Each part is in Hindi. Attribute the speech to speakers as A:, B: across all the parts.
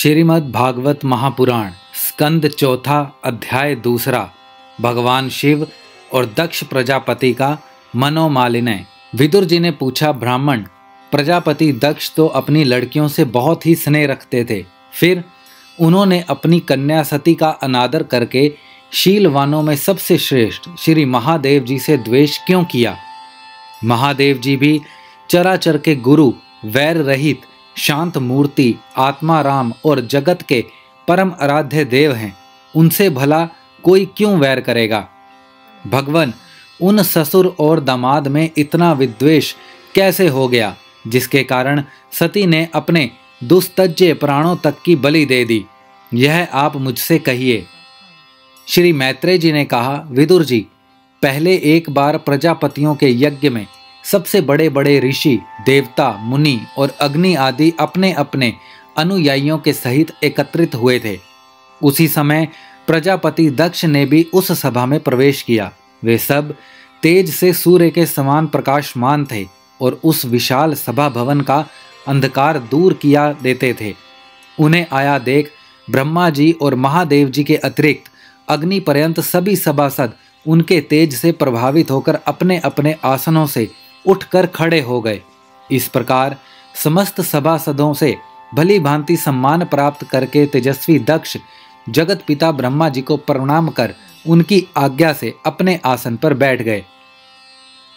A: श्रीमद् भागवत महापुराण स्कंद चौथा अध्याय दूसरा। भगवान शिव और दक्ष प्रजापति का मनोमालिन्य। विदुर जी ने पूछा, ब्राह्मण, प्रजापति दक्ष तो अपनी लड़कियों से बहुत ही स्नेह रखते थे, फिर उन्होंने अपनी कन्या सती का अनादर करके शीलवानों में सबसे श्रेष्ठ श्री महादेव जी से द्वेष क्यों किया? महादेव जी भी चराचर के गुरु, वैर रहित, शांत मूर्ति, आत्मा राम और जगत के परम आराध्य देव हैं। उनसे भला कोई क्यों वैर करेगा? भगवान, उन ससुर और दामाद में इतना विद्वेष कैसे हो गया, जिसके कारण सती ने अपने दुस्तज्य प्राणों तक की बलि दे दी? यह आप मुझसे कहिए। श्री मैत्रेय जी ने कहा, विदुर जी, पहले एक बार प्रजापतियों के यज्ञ में सबसे बड़े बड़े ऋषि, देवता, मुनि और अग्नि आदि अपने अपने अनुयायियों के सहित एकत्रित हुए थे। उसी समय प्रजापति दक्ष ने भी उस सभा में प्रवेश किया। वे सब तेज से सूर्य के समान प्रकाशमान थे और उस विशाल सभा भवन का अंधकार दूर किया देते थे। उन्हें आया देख ब्रह्मा जी और महादेव जी के अतिरिक्त अग्नि पर्यंत सभी सभासद उनके तेज से प्रभावित होकर अपने अपने आसनों से उठकर खड़े हो गए। इस प्रकार समस्त सभासदों से भली भांति सम्मान प्राप्त करके तेजस्वी दक्ष जगत पिता ब्रह्मा जी को प्रणाम कर उनकी आज्ञा से अपने आसन पर बैठ गए।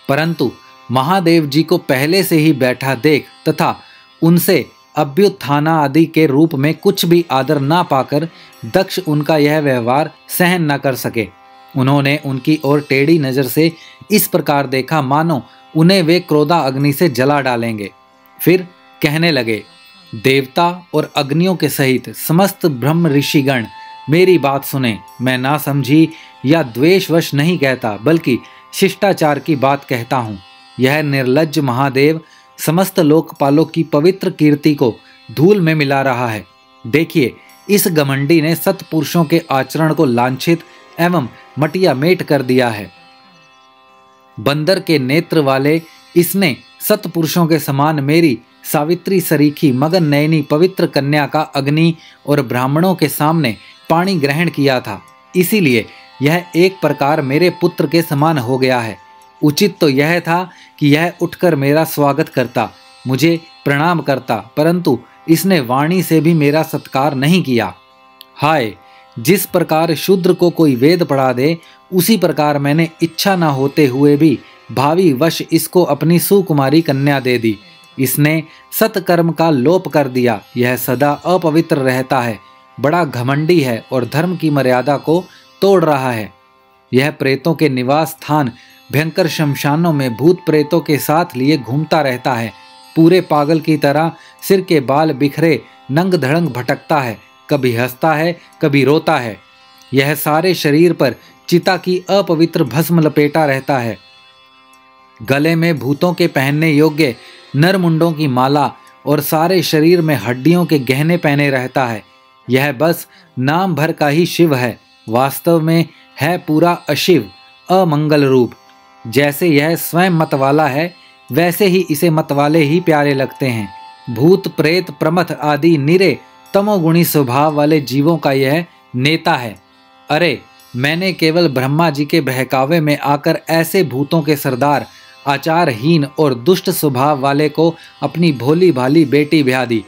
A: परंतु महादेव जी को पहले से ही बैठा देख तथा उनसे अभ्युत्थाना आदि के रूप में कुछ भी आदर ना पाकर दक्ष उनका यह व्यवहार सहन न कर सके। उन्होंने उनकी ओर टेढ़ी नजर से इस प्रकार देखा मानो उन्हें वे क्रोधा अग्नि से जला डालेंगे। फिर कहने लगे, देवता और अग्नियों के सहित समस्त ब्रह्म ऋषिगण, मेरी बात सुने। मैं ना समझी या द्वेषवश नहीं कहता, बल्कि शिष्टाचार की बात कहता हूँ। यह निर्लज्ज महादेव समस्त लोकपालों की पवित्र कीर्ति को धूल में मिला रहा है। देखिए, इस घमंडी ने सत्पुरुषों के आचरण को लांछित एवं मटिया मेट कर दिया है। बंदर के नेत्र वाले इसने सत्पुरुषों के समान मेरी सावित्री सरीखी मगन नयनी पवित्र कन्या का अग्नि और ब्राह्मणों के सामने पाणी ग्रहण किया था। इसीलिए यह एक प्रकार मेरे पुत्र के समान हो गया है। उचित तो यह था कि यह उठकर मेरा स्वागत करता, मुझे प्रणाम करता, परंतु इसने वाणी से भी मेरा सत्कार नहीं किया। हाय, जिस प्रकार शूद्र को कोई वेद पढ़ा दे, उसी प्रकार मैंने इच्छा न होते हुए भी भावी वश इसको अपनी सुकुमारी कन्या दे दी। इसने सत्कर्म का लोप कर दिया। यह सदा अपवित्र रहता है, बड़ा घमंडी है और धर्म की मर्यादा को तोड़ रहा है। यह प्रेतों के निवास स्थान भयंकर शमशानों में भूत प्रेतों के साथ लिए घूमता रहता है। पूरे पागल की तरह सिर के बाल बिखरे नंग धड़ंग भटकता है, कभी हंसता है, कभी रोता है। यह सारे शरीर पर चिता की अपवित्र भस्म लपेटा रहता है। गले में भूतों के पहनने योग्य नरमुंडों की माला और सारे शरीर में हड्डियों के गहने पहने रहता है। यह बस नाम भर का ही शिव है, वास्तव में है पूरा अशिव, अमंगल रूप। जैसे यह स्वयं मतवाला है, वैसे ही इसे मतवाले ही प्यारे लगते हैं। भूत प्रेत प्रमथ आदि निरे तमोगुणी स्वभाव वाले जीवों का यह नेता है। अरे, मैंने केवल ब्रह्मा जी के बहकावे में आकर ऐसे भूतों के सरदार, आचारहीन और दुष्ट स्वभाव वाले को अपनी भोली भाली बेटी ब्याह दी।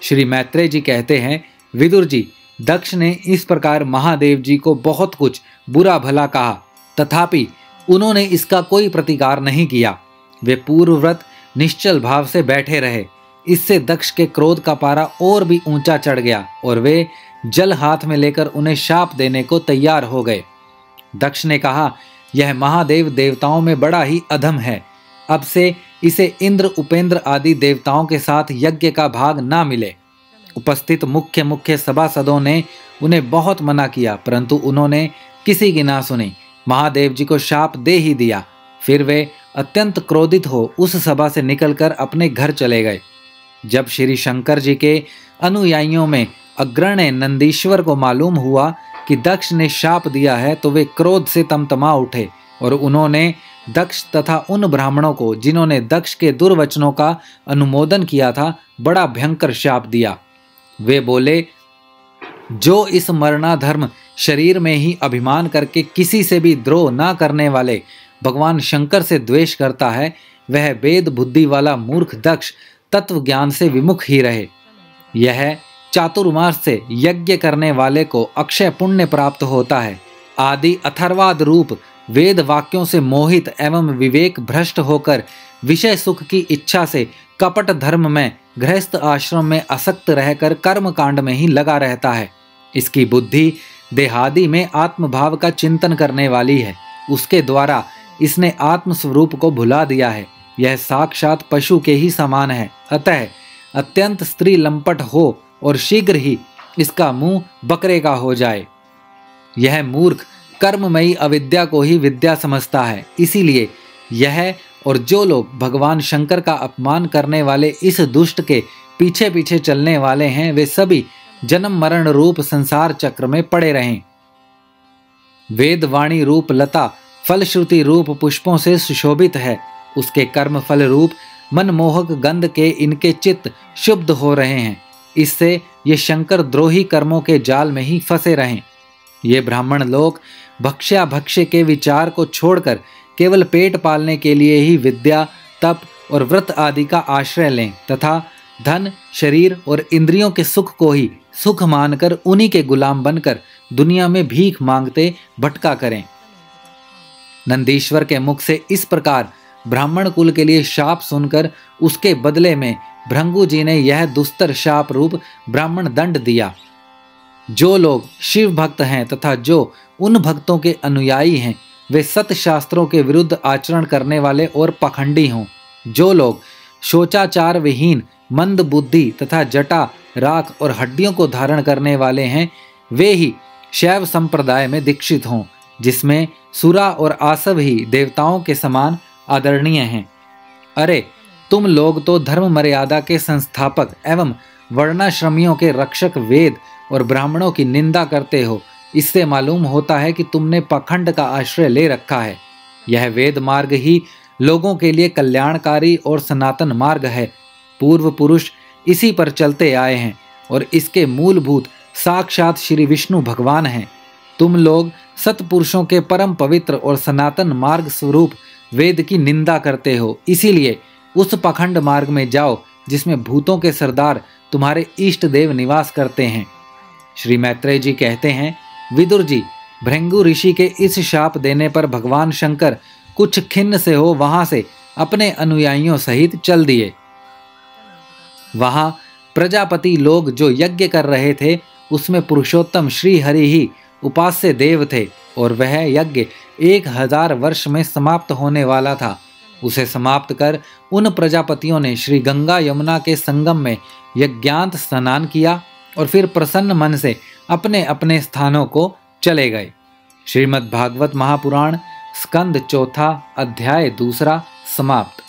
A: श्री मैत्रेय जी कहते हैं, विदुर जी, दक्ष ने इस प्रकार महादेव जी को बहुत कुछ बुरा भला कहा, तथापि उन्होंने इसका कोई प्रतिकार नहीं किया। वे पूर्वव्रत निश्चल भाव से बैठे रहे। इससे दक्ष के क्रोध का पारा और भी ऊंचा चढ़ गया और वे जल हाथ में लेकर उन्हें शाप देने को तैयार हो गए। दक्ष ने कहा, यह महादेव देवताओं में बड़ा ही अधम है। अब से इसे इंद्र, उपेंद्र आदि देवताओं के साथ यज्ञ का भाग ना मिले। उपस्थित मुख्य मुख्य सभासदों ने उन्हें बहुत मना किया, परंतु उन्होंने किसी की ना सुनी। महादेव जी को शाप दे ही दिया। फिर वे अत्यंत क्रोधित हो उस सभा से निकलकर अपने घर चले गए। जब श्री शंकर जी के अनुयायियों में अग्रण्य नंदीश्वर को मालूम हुआ कि दक्ष ने शाप दिया है, तो वे क्रोध से तमतमा उठे और उन्होंने दक्ष तथा उन ब्राह्मणों को जिन्होंने दक्ष के दुर्वचनों का अनुमोदन किया था, बड़ा भयंकर शाप दिया। वे बोले, जो इस मरणाधर्म शरीर में ही अभिमान करके किसी से भी द्रोह ना करने वाले भगवान शंकर से द्वेष करता है, वह वेद बुद्धि वाला मूर्ख दक्ष तत्व ज्ञान से विमुख ही रहे। यह चातुर्मास से यज्ञ करने वाले को अक्षय पुण्य प्राप्त होता है। आदि अथर्वाद रूप वेद वाक्यों से मोहित एवं विवेक भ्रष्ट होकर विषय सुख की इच्छा से कपट धर्म में गृहस्थ आश्रम में आसक्त रहकर कर्म कांड में ही लगा रहता है। इसकी बुद्धि देहादि में आत्मभाव का चिंतन करने वाली है। उसके द्वारा इसने आत्म स्वरूप को भुला दिया है। यह साक्षात पशु के ही समान है। अतः अत्यंत स्त्री लंपट हो और शीघ्र ही इसका मुंह बकरे का हो जाए। यह मूर्ख कर्ममयी अविद्या को ही विद्या समझता है। इसीलिए यह और जो लोग भगवान शंकर का अपमान करने वाले इस दुष्ट के पीछे पीछे चलने वाले हैं, वे सभी जन्म मरण रूप संसार चक्र में पड़े रहें। वेदवाणी रूप लता फलश्रुति रूप पुष्पों से सुशोभित है। उसके कर्म फल रूप मनमोहक गंध के इनके चित्त शुद्ध हो रहे हैं। इससे ये शंकर द्रोही कर्मों के जाल में ही फंसे रहें। ये ब्राह्मण लोग भक्ष्या भक्ष्य के विचार को छोड़कर केवल पेट पालने के लिए ही विद्या, तप और व्रत आदि का आश्रय लें तथा धन, शरीर और इंद्रियों के सुख को ही सुख मानकर उन्हीं के गुलाम बनकर दुनिया में भीख मांगते भटका करें। नंदीश्वर के मुख से इस प्रकार ब्राह्मण कुल के लिए शाप सुनकर उसके बदले में भृंगु जी ने यह दुस्तर शाप रूप ब्राह्मण दंड दिया। जो लोग शिव भक्त हैं तथा जो उन भक्तों के अनुयायी हैं, वे सत शास्त्रों के विरुद्ध आचरण करने वाले और पखंडी हों। जो लोग शोचाचार विहीन मंद बुद्धि तथा जटा, राख और हड्डियों को धारण करने वाले हैं, वे ही शैव संप्रदाय में दीक्षित हों, जिसमें सुरा और आसव ही देवताओं के समान आदरणीय हैं। अरे तुम लोग तो धर्म मर्यादा के संस्थापक एवं वर्णाश्रमियों के रक्षक वेद और ब्राह्मणों की निंदा करते हो। इससे मालूम होता है कि तुमने पाखंड का आश्रय ले रखा है। यह वेद मार्ग ही लोगों के लिए कल्याणकारी और सनातन मार्ग है। पूर्व पुरुष इसी पर चलते आए हैं और इसके मूलभूत साक्षात श्री विष्णु भगवान हैं। तुम लोग सतपुरुषों के परम पवित्र और सनातन मार्ग स्वरूप वेद की निंदा करते हो। इसीलिए उस पाखंड मार्ग में जाओ जिसमें भूतों के सरदार तुम्हारे इष्ट देव निवास करते हैं। श्री मैत्रेय जी कहते हैं, विदुर जी, भृंगु ऋषि के इस शाप देने पर भगवान शंकर कुछ खिन्न से हो वहां से अपने अनुयायियों सहित चल दिए। वहां प्रजापति लोग जो यज्ञ कर रहे थे, उसमें पुरुषोत्तम श्री हरि ही उपास्य देव थे और वह यज्ञ 1000 वर्ष में समाप्त होने वाला था। उसे समाप्त कर उन प्रजापतियों ने श्री गंगा यमुना के संगम में यज्ञांत स्नान किया और फिर प्रसन्न मन से अपने अपने स्थानों को चले गए। श्रीमद् भागवत महापुराण स्कंद 4 अध्याय 2 समाप्त।